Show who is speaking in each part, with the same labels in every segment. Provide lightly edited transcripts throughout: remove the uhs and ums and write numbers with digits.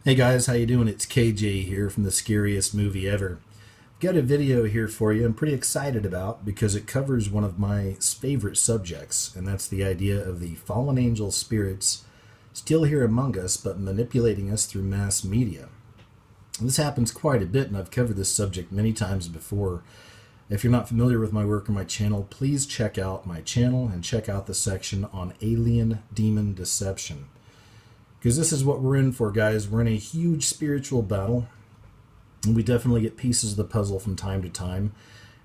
Speaker 1: Hey guys, how you doing? It's KJ here from the Scariest Movie Ever. Got a video here for you I'm pretty excited about because it covers one of my favorite subjects, and that's the idea of the fallen angel spirits still here among us but manipulating us through mass media. This happens quite a bit, and I've covered this subject many times before. If you're not familiar with my work or my channel, please check out my channel and check out the section on alien demon deception. Because this is what we're in for, guys. We're in a huge spiritual battle, and we definitely get pieces of the puzzle from time to time,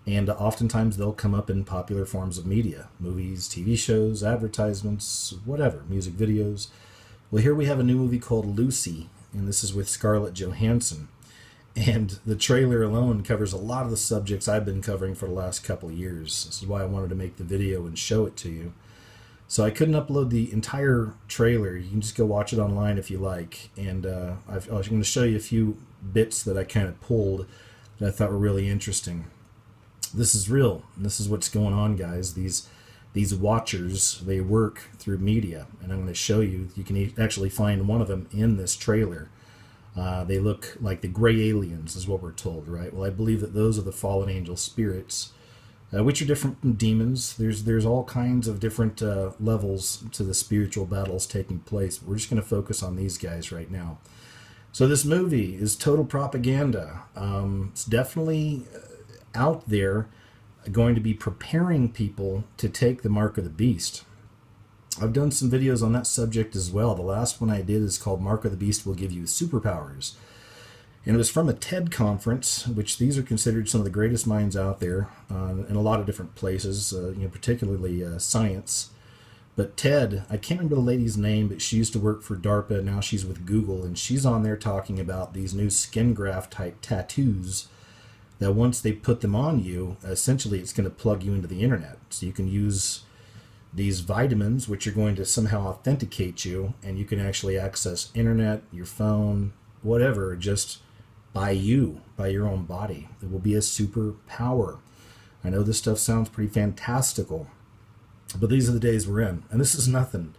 Speaker 1: and oftentimes they'll come up in popular forms of media: movies, TV shows, advertisements, whatever, music videos. Well, here we have a new movie called Lucy, and this is with Scarlett Johansson. And the trailer alone covers a lot of the subjects I've been covering for the last couple of years. This is why I wanted to make the video and show it to you. So I couldn't upload the entire trailer. You can just go watch it online if you like. And I'm going to show you a few bits that I kind of pulled that I thought were really interesting. This is real. This is what's going on, guys. These watchers, they work through media. And I'm going to show you. You can actually find one of them in this trailer. They look like the gray aliens is what we're told, right? Well, I believe that those are the fallen angel spirits, which are different from demons. There's all kinds of different levels to the spiritual battles taking place. We're just going to focus on these guys right now. So this movie is total propaganda. It's definitely out there going to be preparing people to take the mark of the beast. I've done some videos on that subject as well. The last one I did is called Mark of the Beast Will Give You Superpowers. And it was from a TED conference, which these are considered some of the greatest minds out there in a lot of different places, particularly science. But TED, I can't remember the lady's name, but she used to work for DARPA. Now she's with Google, and she's on there talking about these new skin graft type tattoos that once they put them on you, essentially it's going to plug you into the internet. So you can use these vitamins, which are going to somehow authenticate you, and you can actually access internet, your phone, whatever, just by you, by your own body. It will be a superpower. I know this stuff sounds pretty fantastical, but these are the days we're in, and this is nothing.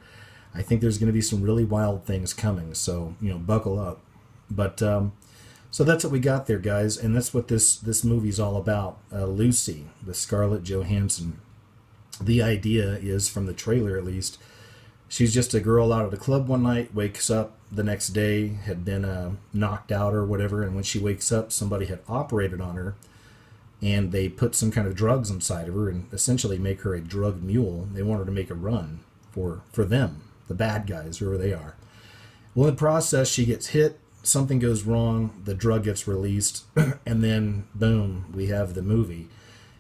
Speaker 1: I think there's going to be some really wild things coming, so buckle up. But so that's what we got there, guys, and that's what this movie's all about. Lucy, with Scarlett Johansson. The idea is, from the trailer at least, she's just a girl out at a club one night, wakes up the next day, had been knocked out or whatever, and when she wakes up, somebody had operated on her, and they put some kind of drugs inside of her and essentially make her a drug mule. They want her to make a run for them, the bad guys, whoever they are. Well, in the process, she gets hit, something goes wrong, the drug gets released, and then, boom, we have the movie.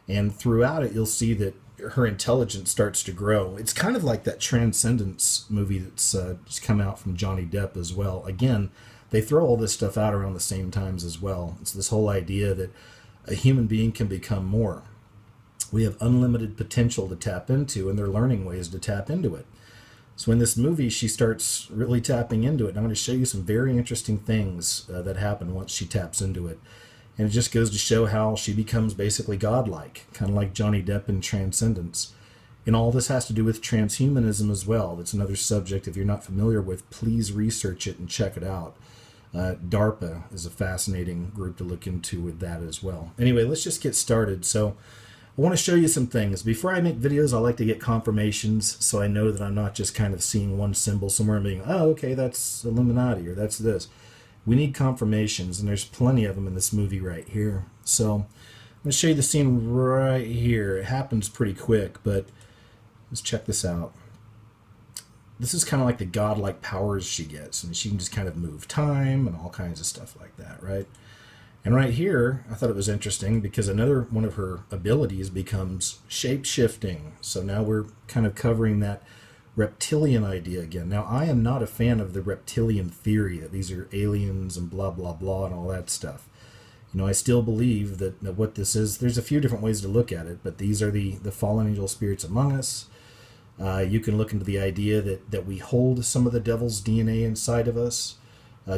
Speaker 1: And throughout it, you'll see that her intelligence starts to grow. It's kind of like that Transcendence movie that's just come out from Johnny Depp as well. Again, they throw all this stuff out around the same times as well. It's this whole idea that a human being can become more. We have unlimited potential to tap into, and they're learning ways to tap into it. So in this movie, she starts really tapping into it. And I'm going to show you some very interesting things that happen once she taps into it. And it just goes to show how she becomes basically godlike, kind of like Johnny Depp in Transcendence. And all this has to do with transhumanism as well. That's another subject. If you're not familiar with, please research it and check it out. DARPA is a fascinating group to look into with that as well. Anyway, let's just get started. So I want to show you some things. Before I make videos, I like to get confirmations so I know that I'm not just kind of seeing one symbol somewhere and being, oh, okay, that's Illuminati or that's this. We need confirmations, and there's plenty of them in this movie right here. So I'm going to show you the scene right here. It happens pretty quick, but let's check this out. This is kind of like the godlike powers she gets, and she can just kind of move time and all kinds of stuff like that, right? And right here, I thought it was interesting because another one of her abilities becomes shape-shifting. So now we're kind of covering that reptilian idea again. Now, I am not a fan of the reptilian theory that these are aliens and blah, blah, blah, and all that stuff. I still believe that what this is, there's a few different ways to look at it, but these are the fallen angel spirits among us. You can look into the idea that we hold some of the devil's DNA inside of us.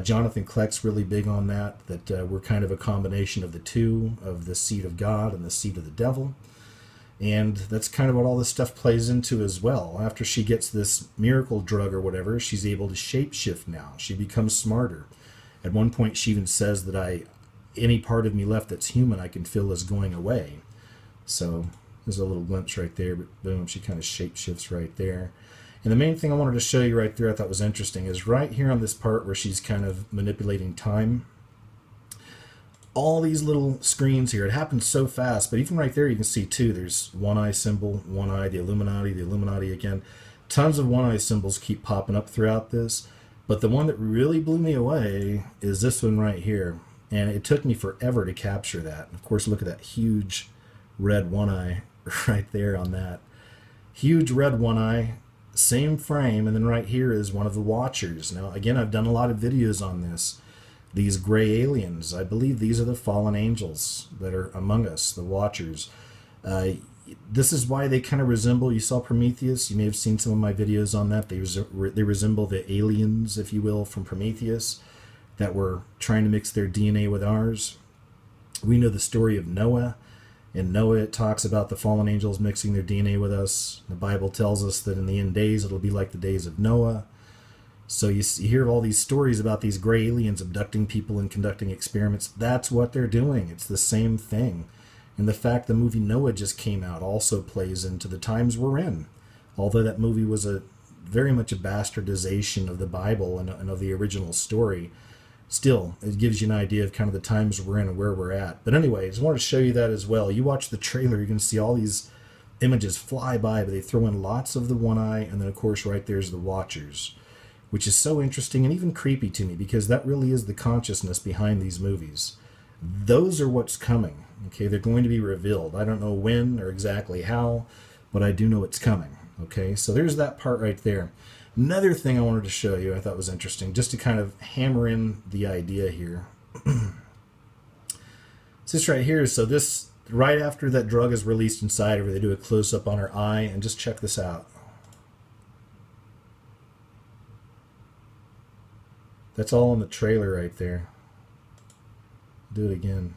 Speaker 1: Jonathan Kleck's really big on that we're kind of a combination of the two, of the seed of God and the seed of the devil. And that's kind of what all this stuff plays into as well. After she gets this miracle drug or whatever, she's able to shapeshift now. She becomes smarter. At one point, she even says that any part of me left that's human, I can feel is going away. So there's a little glimpse right there, but boom, she kind of shape shifts right there. And the main thing I wanted to show you right there I thought was interesting is right here on this part where she's kind of manipulating time. All these little screens here, it happens so fast, but even right there you can see too, there's one eye symbol, one eye, the Illuminati again. Tons of one eye symbols keep popping up throughout this, but the one that really blew me away is this one right here. And it took me forever to capture that. Of course, look at that huge red one eye right there on that. Huge red one eye, same frame, and then right here is one of the Watchers. Now, again, I've done a lot of videos on this. These gray aliens, I believe these are the fallen angels that are among us, the Watchers. This is why they kind of resemble, you saw Prometheus, you may have seen some of my videos on that. They resemble the aliens, if you will, from Prometheus that were trying to mix their DNA with ours. We know the story of Noah. In Noah, it talks about the fallen angels mixing their DNA with us. The Bible tells us that in the end days, it'll be like the days of Noah. So you hear all these stories about these gray aliens abducting people and conducting experiments. That's what they're doing. It's the same thing. And the fact the movie Noah just came out also plays into the times we're in. Although that movie was very much a bastardization of the Bible and of the original story, still, it gives you an idea of kind of the times we're in and where we're at. But anyways, I wanted to show you that as well. You watch the trailer, you're going to see all these images fly by, but they throw in lots of the one eye, and then of course right there's the Watchers, which is so interesting and even creepy to me because that really is the consciousness behind these movies. Those are what's coming. Okay, they're going to be revealed. I don't know when or exactly how, but I do know it's coming. Okay, so there's that part right there. Another thing I wanted to show you I thought was interesting, just to kind of hammer in the idea here. It's this right here. So this, right after that drug is released inside of her, they do a close-up on her eye, and just check this out. That's all in the trailer right there. Do it again.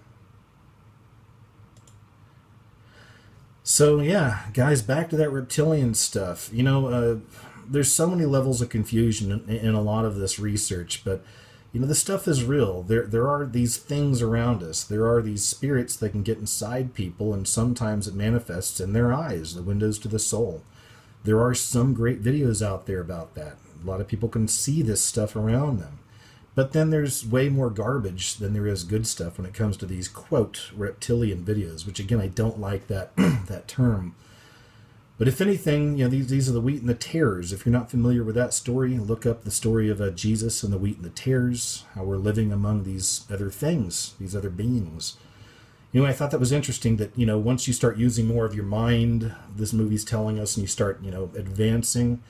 Speaker 1: So yeah, guys, back to that reptilian stuff. You know, there's so many levels of confusion in a lot of this research, but you know, this stuff is real. There are these things around us. There are these spirits that can get inside people, and sometimes it manifests in their eyes, the windows to the soul. There are some great videos out there about that. A lot of people can see this stuff around them. But then there's way more garbage than there is good stuff when it comes to these, quote, reptilian videos, which again, I don't like that that term. But if anything, you know, these are the wheat and the tares. If you're not familiar with that story, look up the story of Jesus and the wheat and the tares, how we're living among these other things, these other beings. You know, I thought that was interesting that, you know, once you start using more of your mind, this movie's telling us, and you start, you know, advancing,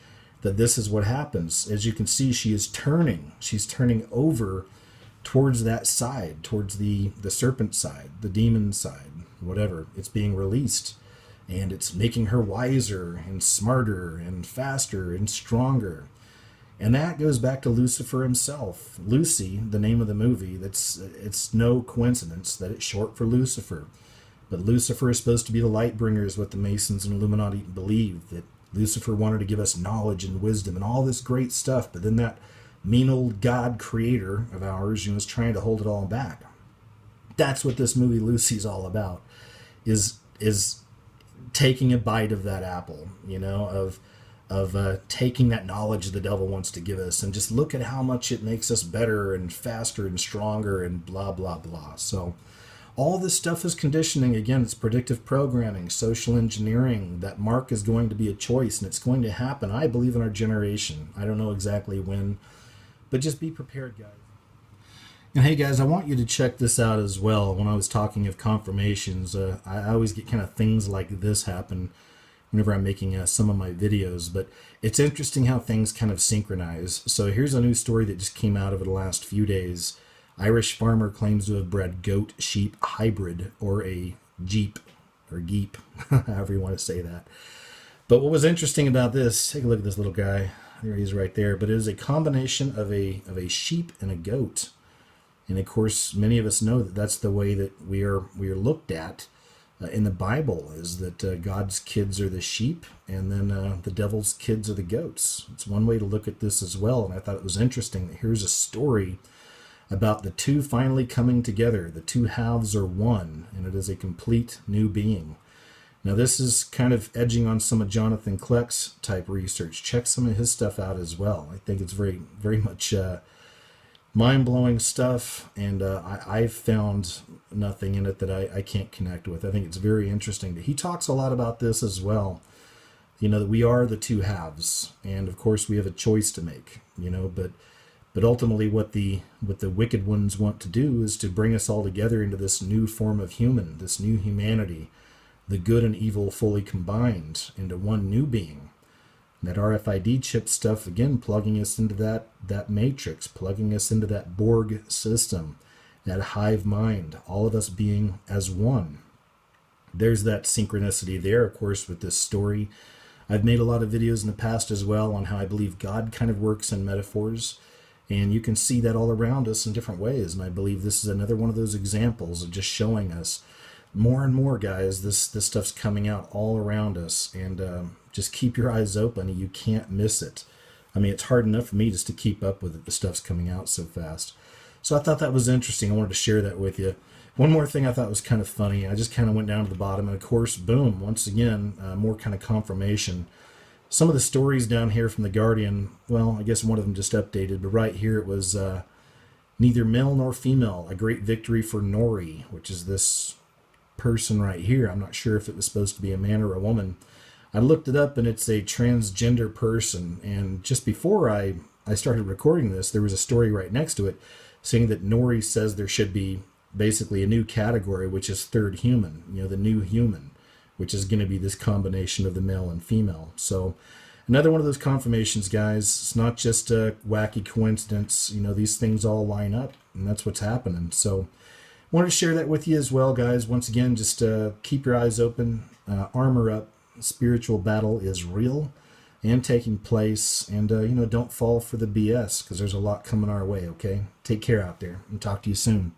Speaker 1: that this is what happens. As you can see, she is turning. She's turning over towards that side, towards the serpent side, the demon side, whatever. It's being released. And it's making her wiser and smarter and faster and stronger. And that goes back to Lucifer himself. Lucy, the name of the movie, it's no coincidence that it's short for Lucifer. But Lucifer is supposed to be the light bringer, is what the Masons and Illuminati believe, that Lucifer wanted to give us knowledge and wisdom and all this great stuff, but then that mean old God creator of ours, you know, is trying to hold it all back. That's what this movie Lucy's all about, is taking a bite of that apple, you know, of taking that knowledge the devil wants to give us, and just look at how much it makes us better and faster and stronger and blah, blah, blah. So all this stuff is conditioning. Again, it's predictive programming, social engineering. That mark is going to be a choice, and it's going to happen, I believe, in our generation. I don't know exactly when, but just be prepared, guys. And hey, guys, I want you to check this out as well. When I was talking of confirmations, I always get kind of things like this happen whenever I'm making some of my videos, but it's interesting how things kind of synchronize. So here's a new story that just came out over the last few days. Irish farmer claims to have bred goat-sheep hybrid, or a Jeep, or Geep, however you want to say that. But what was interesting about this, take a look at this little guy. There he is right there. But it is a combination of a sheep and a goat. And of course, many of us know that that's the way that we are looked at in the Bible, is that God's kids are the sheep, and then the devil's kids are the goats. It's one way to look at this as well. And I thought it was interesting that here's a story about the two finally coming together. The two halves are one, and it is a complete new being. Now, this is kind of edging on some of Jonathan Kleck's type research. Check some of his stuff out as well. I think it's very, very much mind-blowing stuff, and I've found nothing in it that I can't connect with. I think it's very interesting. But he talks a lot about this as well. You know, that we are the two halves, and of course we have a choice to make. You know, but ultimately what the wicked ones want to do is to bring us all together into this new form of human, this new humanity, the good and evil fully combined into one new being. That RFID chip stuff, again, plugging us into that matrix, plugging us into that Borg system, that hive mind, all of us being as one. There's that synchronicity there, of course, with this story. I've made a lot of videos in the past as well on how I believe God kind of works in metaphors, and you can see that all around us in different ways, and I believe this is another one of those examples of just showing us more and more, guys, this stuff's coming out all around us, and just keep your eyes open. You can't miss it. I mean, it's hard enough for me just to keep up with it. The stuff's coming out so fast. So I thought that was interesting. I wanted to share that with you. One more thing I thought was kind of funny. I just kind of went down to the bottom, and of course, boom, once again, more kind of confirmation. Some of the stories down here from The Guardian, well, I guess one of them just updated, but right here it was neither male nor female, a great victory for Nori, which is this person right here. I'm not sure if it was supposed to be a man or a woman. I looked it up, and it's a transgender person, and just before I started recording this, there was a story right next to it saying that Nori says there should be basically a new category, which is third human, you know, the new human, which is going to be this combination of the male and female. So another one of those confirmations, guys. It's not just a wacky coincidence. You know, these things all line up, and that's what's happening. So wanted to share that with you as well, guys. Once again, just keep your eyes open, armor up. Spiritual battle is real and taking place, and you know, don't fall for the BS, because there's a lot coming our way. Okay, take care out there, and talk to you soon.